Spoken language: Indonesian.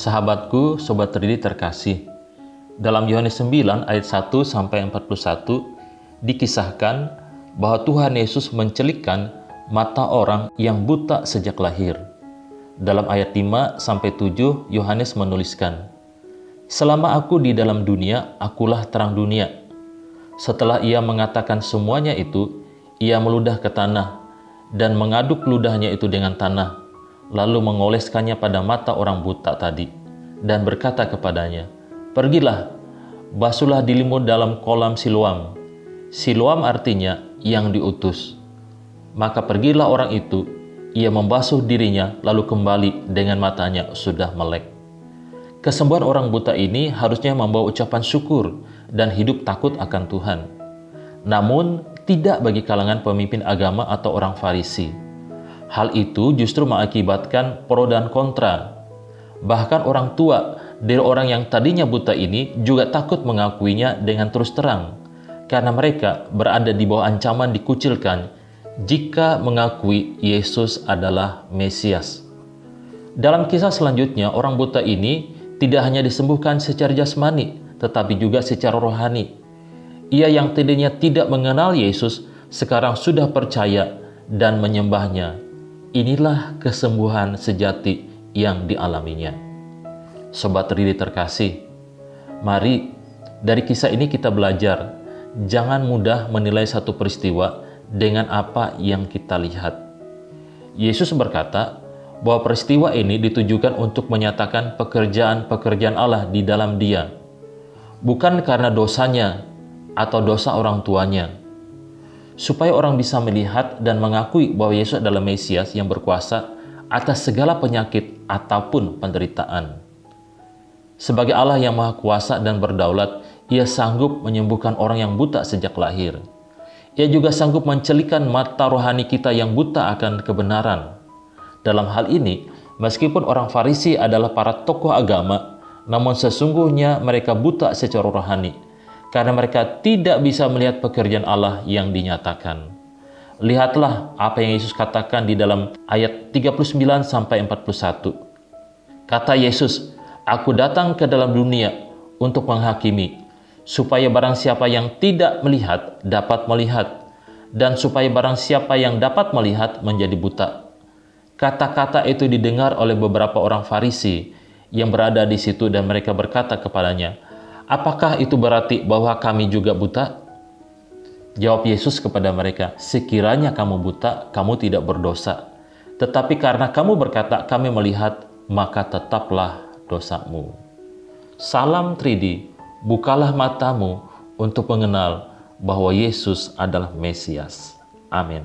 Sahabatku, Sobat Tridi terkasih, dalam Yohanes 9 ayat 1-41 dikisahkan bahwa Tuhan Yesus mencelikkan mata orang yang buta sejak lahir. Dalam ayat 5-7 Yohanes menuliskan, "Selama aku di dalam dunia, akulah terang dunia." Setelah ia mengatakan semuanya itu, ia meludah ke tanah dan mengaduk ludahnya itu dengan tanah, lalu mengoleskannya pada mata orang buta tadi, dan berkata kepadanya, "Pergilah, basuhlah dirimu dalam kolam Siloam." Siloam artinya yang diutus. Maka pergilah orang itu, ia membasuh dirinya, lalu kembali dengan matanya sudah melek. Kesembuhan orang buta ini harusnya membawa ucapan syukur dan hidup takut akan Tuhan. Namun, tidak bagi kalangan pemimpin agama atau orang Farisi. Hal itu justru mengakibatkan pro dan kontra. Bahkan orang tua dari orang yang tadinya buta ini juga takut mengakuinya dengan terus terang, karena mereka berada di bawah ancaman dikucilkan jika mengakui Yesus adalah Mesias. Dalam kisah selanjutnya, orang buta ini tidak hanya disembuhkan secara jasmani, tetapi juga secara rohani. Ia yang tadinya tidak mengenal Yesus, sekarang sudah percaya dan menyembahnya. Inilah kesembuhan sejati yang dialaminya. Sobat Tridi terkasih, mari dari kisah ini kita belajar, jangan mudah menilai satu peristiwa dengan apa yang kita lihat. Yesus berkata bahwa peristiwa ini ditujukan untuk menyatakan pekerjaan-pekerjaan Allah di dalam Dia, bukan karena dosanya atau dosa orang tuanya, supaya orang bisa melihat dan mengakui bahwa Yesus adalah Mesias yang berkuasa atas segala penyakit ataupun penderitaan. Sebagai Allah yang Maha Kuasa dan berdaulat, Ia sanggup menyembuhkan orang yang buta sejak lahir. Ia juga sanggup mencelikan mata rohani kita yang buta akan kebenaran. Dalam hal ini, meskipun orang Farisi adalah para tokoh agama, namun sesungguhnya mereka buta secara rohani, karena mereka tidak bisa melihat pekerjaan Allah yang dinyatakan. Lihatlah apa yang Yesus katakan di dalam ayat 39-41. Kata Yesus, "Aku datang ke dalam dunia untuk menghakimi, supaya barang siapa yang tidak melihat dapat melihat, dan supaya barang siapa yang dapat melihat menjadi buta." Kata-kata itu didengar oleh beberapa orang Farisi yang berada di situ, dan mereka berkata kepadanya, "Apakah itu berarti bahwa kami juga buta?" Jawab Yesus kepada mereka, "Sekiranya kamu buta, kamu tidak berdosa. Tetapi karena kamu berkata, 'Kami melihat,' maka tetaplah dosamu." Salam Tridi, bukalah matamu untuk mengenal bahwa Yesus adalah Mesias. Amin.